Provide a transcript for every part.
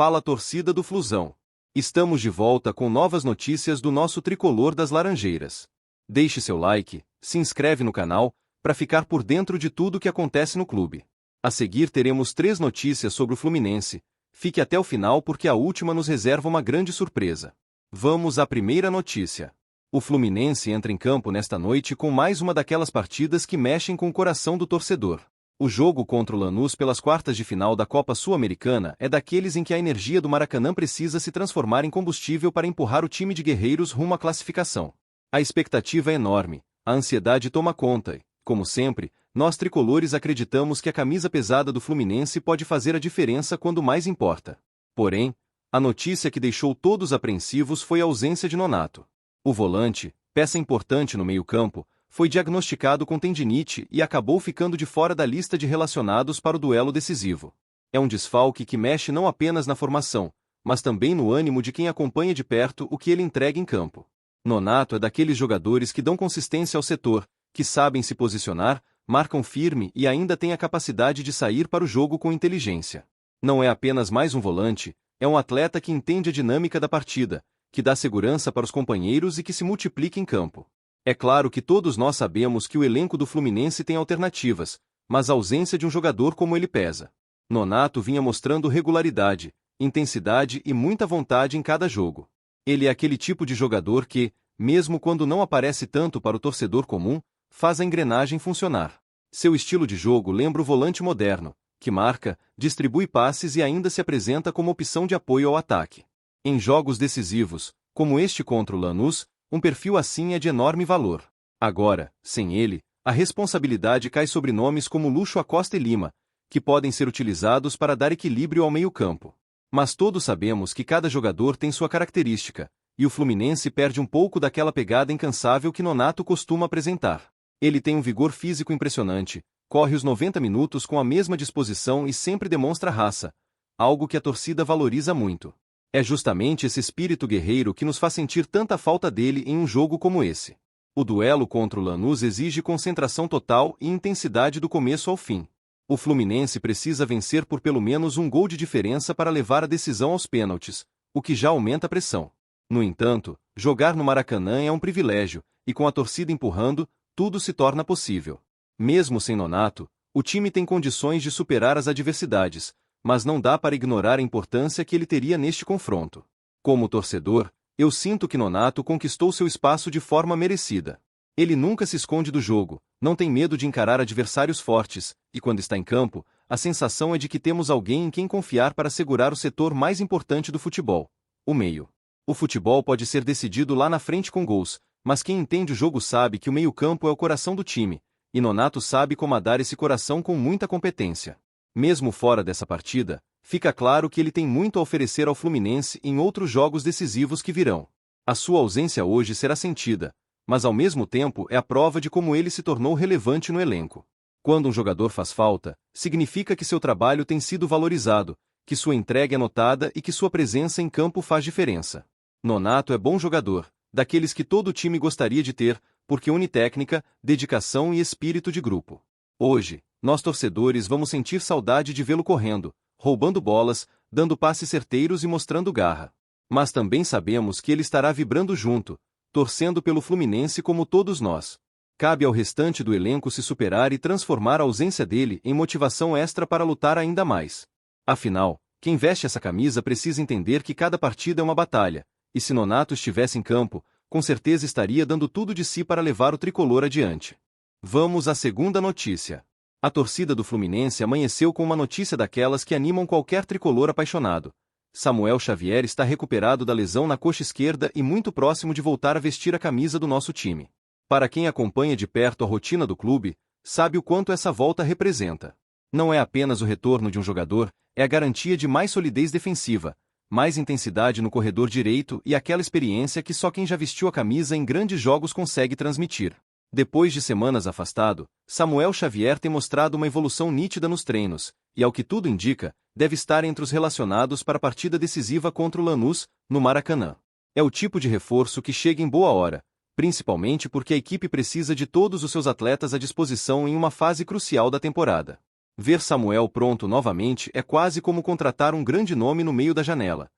Fala torcida do Flusão. Estamos de volta com novas notícias do nosso tricolor das Laranjeiras. Deixe seu like, se inscreve no canal, para ficar por dentro de tudo que acontece no clube. A seguir teremos 3 notícias sobre o Fluminense. Fique até o final porque a última nos reserva uma grande surpresa. Vamos à primeira notícia. O Fluminense entra em campo nesta noite com mais uma daquelas partidas que mexem com o coração do torcedor. O jogo contra o Lanús pelas quartas de final da Copa Sul-Americana é daqueles em que a energia do Maracanã precisa se transformar em combustível para empurrar o time de guerreiros rumo à classificação. A expectativa é enorme, a ansiedade toma conta e, como sempre, nós tricolores acreditamos que a camisa pesada do Fluminense pode fazer a diferença quando mais importa. Porém, a notícia que deixou todos apreensivos foi a ausência de Nonato. O volante, peça importante no meio-campo, foi diagnosticado com tendinite e acabou ficando de fora da lista de relacionados para o duelo decisivo. É um desfalque que mexe não apenas na formação, mas também no ânimo de quem acompanha de perto o que ele entrega em campo. Nonato é daqueles jogadores que dão consistência ao setor, que sabem se posicionar, marcam firme e ainda têm a capacidade de sair para o jogo com inteligência. Não é apenas mais um volante, é um atleta que entende a dinâmica da partida, que dá segurança para os companheiros e que se multiplica em campo. É claro que todos nós sabemos que o elenco do Fluminense tem alternativas, mas a ausência de um jogador como ele pesa. Nonato vinha mostrando regularidade, intensidade e muita vontade em cada jogo. Ele é aquele tipo de jogador que, mesmo quando não aparece tanto para o torcedor comum, faz a engrenagem funcionar. Seu estilo de jogo lembra o volante moderno, que marca, distribui passes e ainda se apresenta como opção de apoio ao ataque. Em jogos decisivos, como este contra o Lanús, um perfil assim é de enorme valor. Agora, sem ele, a responsabilidade cai sobre nomes como Lucho Acosta e Lima, que podem ser utilizados para dar equilíbrio ao meio-campo. Mas todos sabemos que cada jogador tem sua característica, e o Fluminense perde um pouco daquela pegada incansável que Nonato costuma apresentar. Ele tem um vigor físico impressionante, corre os 90 minutos com a mesma disposição e sempre demonstra raça, algo que a torcida valoriza muito. É justamente esse espírito guerreiro que nos faz sentir tanta falta dele em um jogo como esse. O duelo contra o Lanús exige concentração total e intensidade do começo ao fim. O Fluminense precisa vencer por pelo menos um gol de diferença para levar a decisão aos pênaltis, o que já aumenta a pressão. No entanto, jogar no Maracanã é um privilégio, e com a torcida empurrando, tudo se torna possível. Mesmo sem Nonato, o time tem condições de superar as adversidades, mas não dá para ignorar a importância que ele teria neste confronto. Como torcedor, eu sinto que Nonato conquistou seu espaço de forma merecida. Ele nunca se esconde do jogo, não tem medo de encarar adversários fortes, e quando está em campo, a sensação é de que temos alguém em quem confiar para segurar o setor mais importante do futebol, o meio. O futebol pode ser decidido lá na frente com gols, mas quem entende o jogo sabe que o meio-campo é o coração do time, e Nonato sabe comandar esse coração com muita competência. Mesmo fora dessa partida, fica claro que ele tem muito a oferecer ao Fluminense em outros jogos decisivos que virão. A sua ausência hoje será sentida, mas ao mesmo tempo é a prova de como ele se tornou relevante no elenco. Quando um jogador faz falta, significa que seu trabalho tem sido valorizado, que sua entrega é notada e que sua presença em campo faz diferença. Nonato é bom jogador, daqueles que todo time gostaria de ter, porque une técnica, dedicação e espírito de grupo. Hoje, nós torcedores vamos sentir saudade de vê-lo correndo, roubando bolas, dando passes certeiros e mostrando garra. Mas também sabemos que ele estará vibrando junto, torcendo pelo Fluminense como todos nós. Cabe ao restante do elenco se superar e transformar a ausência dele em motivação extra para lutar ainda mais. Afinal, quem veste essa camisa precisa entender que cada partida é uma batalha, e se Nonato estivesse em campo, com certeza estaria dando tudo de si para levar o tricolor adiante. Vamos à segunda notícia. A torcida do Fluminense amanheceu com uma notícia daquelas que animam qualquer tricolor apaixonado. Samuel Xavier está recuperado da lesão na coxa esquerda e muito próximo de voltar a vestir a camisa do nosso time. Para quem acompanha de perto a rotina do clube, sabe o quanto essa volta representa. Não é apenas o retorno de um jogador, é a garantia de mais solidez defensiva, mais intensidade no corredor direito e aquela experiência que só quem já vestiu a camisa em grandes jogos consegue transmitir. Depois de semanas afastado, Samuel Xavier tem mostrado uma evolução nítida nos treinos, e ao que tudo indica, deve estar entre os relacionados para a partida decisiva contra o Lanús, no Maracanã. É o tipo de reforço que chega em boa hora, principalmente porque a equipe precisa de todos os seus atletas à disposição em uma fase crucial da temporada. Ver Samuel pronto novamente é quase como contratar um grande nome no meio da janela.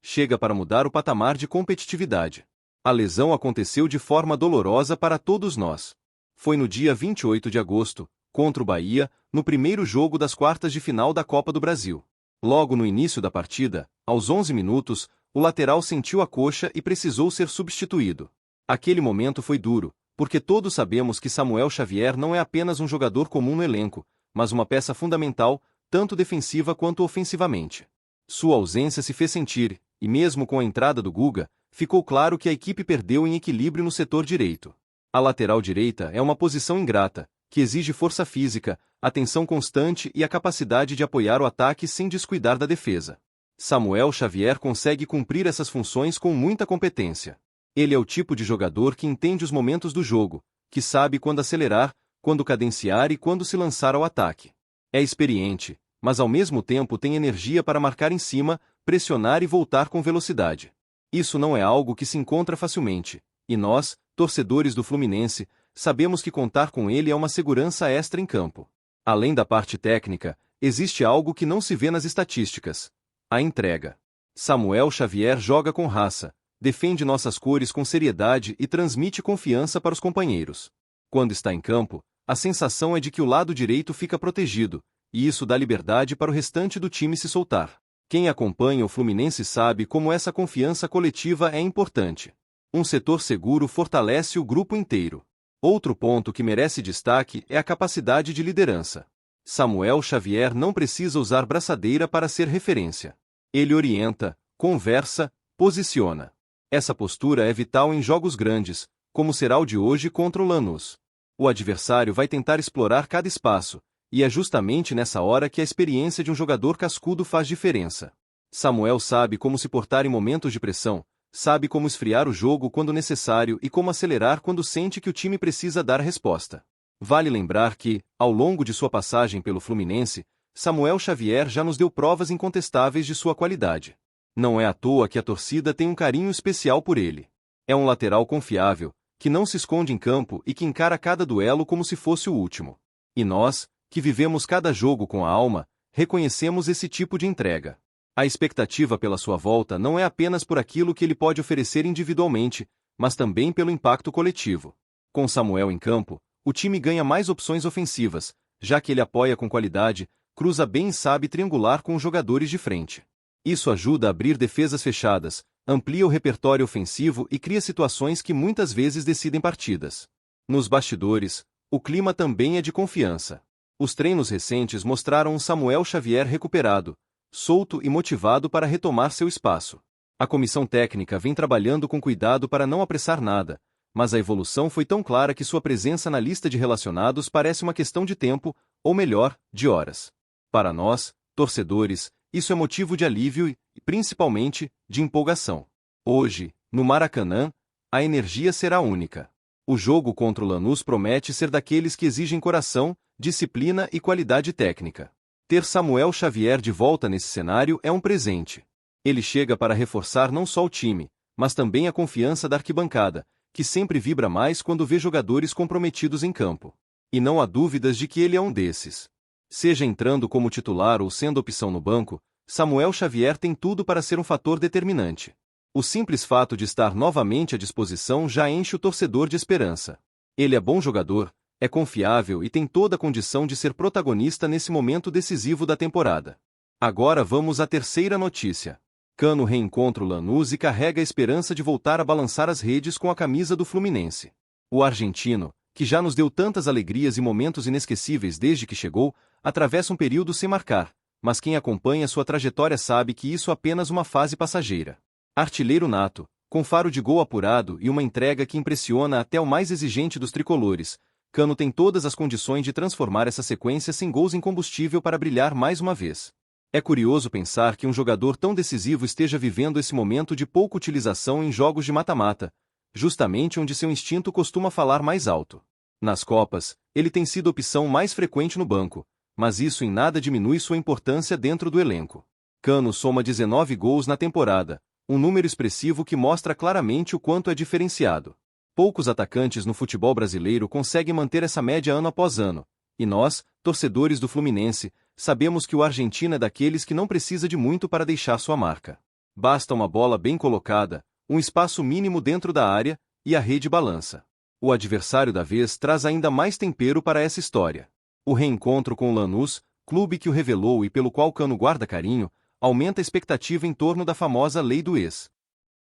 Chega para mudar o patamar de competitividade. A lesão aconteceu de forma dolorosa para todos nós. Foi no dia 28 de agosto, contra o Bahia, no primeiro jogo das quartas de final da Copa do Brasil. Logo no início da partida, aos 11 minutos, o lateral sentiu a coxa e precisou ser substituído. Aquele momento foi duro, porque todos sabemos que Samuel Xavier não é apenas um jogador comum no elenco, mas uma peça fundamental, tanto defensiva quanto ofensivamente. Sua ausência se fez sentir, e mesmo com a entrada do Guga, ficou claro que a equipe perdeu em equilíbrio no setor direito. A lateral direita é uma posição ingrata, que exige força física, atenção constante e a capacidade de apoiar o ataque sem descuidar da defesa. Samuel Xavier consegue cumprir essas funções com muita competência. Ele é o tipo de jogador que entende os momentos do jogo, que sabe quando acelerar, quando cadenciar e quando se lançar ao ataque. É experiente, mas ao mesmo tempo tem energia para marcar em cima, pressionar e voltar com velocidade. Isso não é algo que se encontra facilmente, e nós, torcedores do Fluminense, sabemos que contar com ele é uma segurança extra em campo. Além da parte técnica, existe algo que não se vê nas estatísticas: a entrega. Samuel Xavier joga com raça, defende nossas cores com seriedade e transmite confiança para os companheiros. Quando está em campo, a sensação é de que o lado direito fica protegido, e isso dá liberdade para o restante do time se soltar. Quem acompanha o Fluminense sabe como essa confiança coletiva é importante. Um setor seguro fortalece o grupo inteiro. Outro ponto que merece destaque é a capacidade de liderança. Samuel Xavier não precisa usar braçadeira para ser referência. Ele orienta, conversa, posiciona. Essa postura é vital em jogos grandes, como será o de hoje contra o Lanús. O adversário vai tentar explorar cada espaço, e é justamente nessa hora que a experiência de um jogador cascudo faz diferença. Samuel sabe como se portar em momentos de pressão, sabe como esfriar o jogo quando necessário e como acelerar quando sente que o time precisa dar resposta. Vale lembrar que, ao longo de sua passagem pelo Fluminense, Samuel Xavier já nos deu provas incontestáveis de sua qualidade. Não é à toa que a torcida tem um carinho especial por ele. É um lateral confiável, que não se esconde em campo e que encara cada duelo como se fosse o último. E nós, que vivemos cada jogo com a alma, reconhecemos esse tipo de entrega. A expectativa pela sua volta não é apenas por aquilo que ele pode oferecer individualmente, mas também pelo impacto coletivo. Com Samuel em campo, o time ganha mais opções ofensivas, já que ele apoia com qualidade, cruza bem e sabe triangular com os jogadores de frente. Isso ajuda a abrir defesas fechadas, amplia o repertório ofensivo e cria situações que muitas vezes decidem partidas. Nos bastidores, o clima também é de confiança. Os treinos recentes mostraram um Samuel Xavier recuperado, solto e motivado para retomar seu espaço. A comissão técnica vem trabalhando com cuidado para não apressar nada, mas a evolução foi tão clara que sua presença na lista de relacionados parece uma questão de tempo, ou melhor, de horas. Para nós, torcedores, isso é motivo de alívio e, principalmente, de empolgação. Hoje, no Maracanã, a energia será única. O jogo contra o Lanús promete ser daqueles que exigem coração, disciplina e qualidade técnica. Ter Samuel Xavier de volta nesse cenário é um presente. Ele chega para reforçar não só o time, mas também a confiança da arquibancada, que sempre vibra mais quando vê jogadores comprometidos em campo. E não há dúvidas de que ele é um desses. Seja entrando como titular ou sendo opção no banco, Samuel Xavier tem tudo para ser um fator determinante. O simples fato de estar novamente à disposição já enche o torcedor de esperança. Ele é bom jogador, é confiável e tem toda a condição de ser protagonista nesse momento decisivo da temporada. Agora vamos à terceira notícia. Cano reencontra o Lanús e carrega a esperança de voltar a balançar as redes com a camisa do Fluminense. O argentino, que já nos deu tantas alegrias e momentos inesquecíveis desde que chegou, atravessa um período sem marcar, mas quem acompanha sua trajetória sabe que isso é apenas uma fase passageira. Artilheiro nato, com faro de gol apurado e uma entrega que impressiona até o mais exigente dos tricolores, Cano tem todas as condições de transformar essa sequência sem gols em combustível para brilhar mais uma vez. É curioso pensar que um jogador tão decisivo esteja vivendo esse momento de pouca utilização em jogos de mata-mata, justamente onde seu instinto costuma falar mais alto. Nas Copas, ele tem sido a opção mais frequente no banco, mas isso em nada diminui sua importância dentro do elenco. Cano soma 19 gols na temporada, um número expressivo que mostra claramente o quanto é diferenciado. Poucos atacantes no futebol brasileiro conseguem manter essa média ano após ano, E nós, torcedores do Fluminense, sabemos que o argentino é daqueles que não precisa de muito para deixar sua marca. Basta uma bola bem colocada, um espaço mínimo dentro da área, e a rede balança. O adversário da vez traz ainda mais tempero para essa história. O reencontro com o Lanús, clube que o revelou e pelo qual Cano guarda carinho, aumenta a expectativa em torno da famosa lei do ex.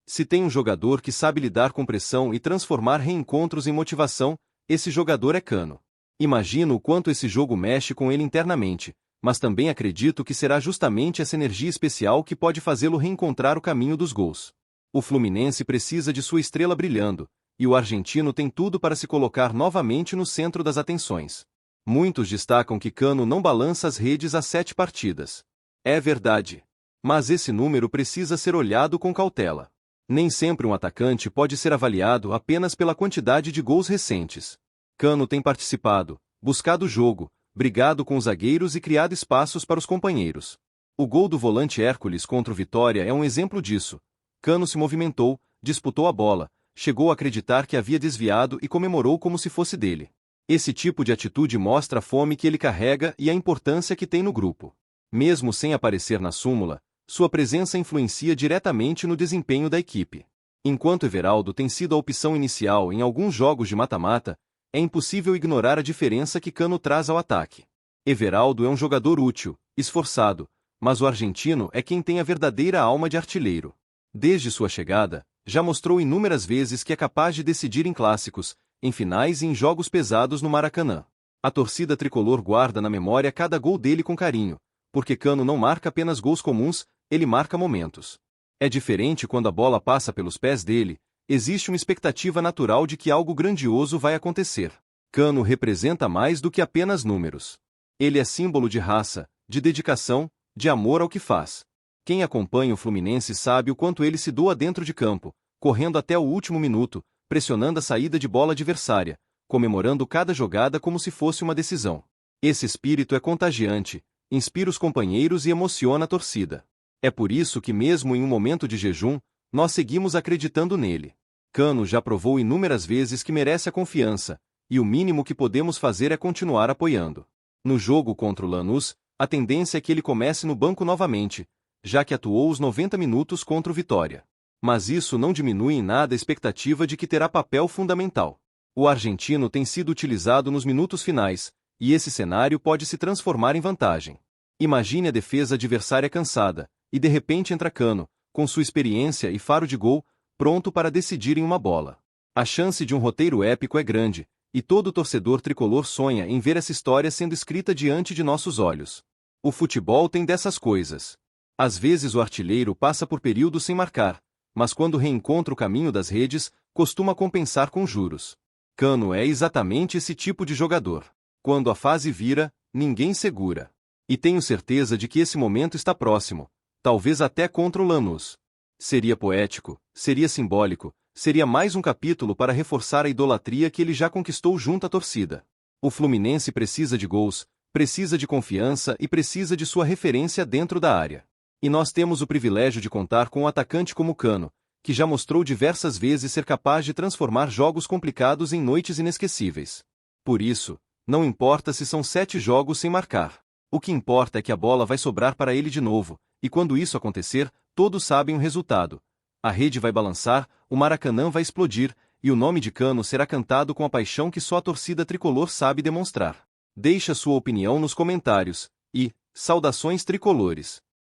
Se tem um jogador que sabe lidar com pressão e transformar reencontros em motivação, esse jogador é Cano. Imagino o quanto esse jogo mexe com ele internamente, mas também acredito que será justamente essa energia especial que pode fazê-lo reencontrar o caminho dos gols. O Fluminense precisa de sua estrela brilhando, e o argentino tem tudo para se colocar novamente no centro das atenções. Muitos destacam que Cano não balança as redes há 7 partidas. É verdade. Mas esse número precisa ser olhado com cautela. Nem sempre um atacante pode ser avaliado apenas pela quantidade de gols recentes. Cano tem participado, buscado o jogo, brigado com os zagueiros e criado espaços para os companheiros. O gol do volante Hércules contra o Vitória é um exemplo disso. Cano se movimentou, disputou a bola, chegou a acreditar que havia desviado e comemorou como se fosse dele. Esse tipo de atitude mostra a fome que ele carrega e a importância que tem no grupo. Mesmo sem aparecer na súmula, sua presença influencia diretamente no desempenho da equipe. Enquanto Everaldo tem sido a opção inicial em alguns jogos de mata-mata, é impossível ignorar a diferença que Cano traz ao ataque. Everaldo é um jogador útil, esforçado, mas o argentino é quem tem a verdadeira alma de artilheiro. Desde sua chegada, já mostrou inúmeras vezes que é capaz de decidir em clássicos, em finais e em jogos pesados no Maracanã. A torcida tricolor guarda na memória cada gol dele com carinho, porque Cano não marca apenas gols comuns, ele marca momentos. É diferente quando a bola passa pelos pés dele, existe uma expectativa natural de que algo grandioso vai acontecer. Cano representa mais do que apenas números. Ele é símbolo de raça, de dedicação, de amor ao que faz. Quem acompanha o Fluminense sabe o quanto ele se doa dentro de campo, correndo até o último minuto, pressionando a saída de bola adversária, comemorando cada jogada como se fosse uma decisão. Esse espírito é contagiante, inspira os companheiros e emociona a torcida. É por isso que mesmo em um momento de jejum, nós seguimos acreditando nele. Cano já provou inúmeras vezes que merece a confiança, e o mínimo que podemos fazer é continuar apoiando. No jogo contra o Lanús, a tendência é que ele comece no banco novamente, já que atuou os 90 minutos contra o Vitória. Mas isso não diminui em nada a expectativa de que terá papel fundamental. O argentino tem sido utilizado nos minutos finais, e esse cenário pode se transformar em vantagem. Imagine a defesa adversária cansada, e de repente entra Cano, com sua experiência e faro de gol, pronto para decidir em uma bola. A chance de um roteiro épico é grande, e todo torcedor tricolor sonha em ver essa história sendo escrita diante de nossos olhos. O futebol tem dessas coisas. Às vezes o artilheiro passa por períodos sem marcar, mas quando reencontra o caminho das redes, costuma compensar com juros. Cano é exatamente esse tipo de jogador. Quando a fase vira, ninguém segura. E tenho certeza de que esse momento está próximo, talvez até contra o Lanús. Seria poético, seria simbólico, seria mais um capítulo para reforçar a idolatria que ele já conquistou junto à torcida. O Fluminense precisa de gols, precisa de confiança e precisa de sua referência dentro da área. E nós temos o privilégio de contar com um atacante como Cano, que já mostrou diversas vezes ser capaz de transformar jogos complicados em noites inesquecíveis. Por isso, não importa se são 7 jogos sem marcar. O que importa é que a bola vai sobrar para ele de novo, e quando isso acontecer, todos sabem o resultado. A rede vai balançar, o Maracanã vai explodir, e o nome de Cano será cantado com a paixão que só a torcida tricolor sabe demonstrar. Deixe a sua opinião nos comentários, e, saudações tricolores!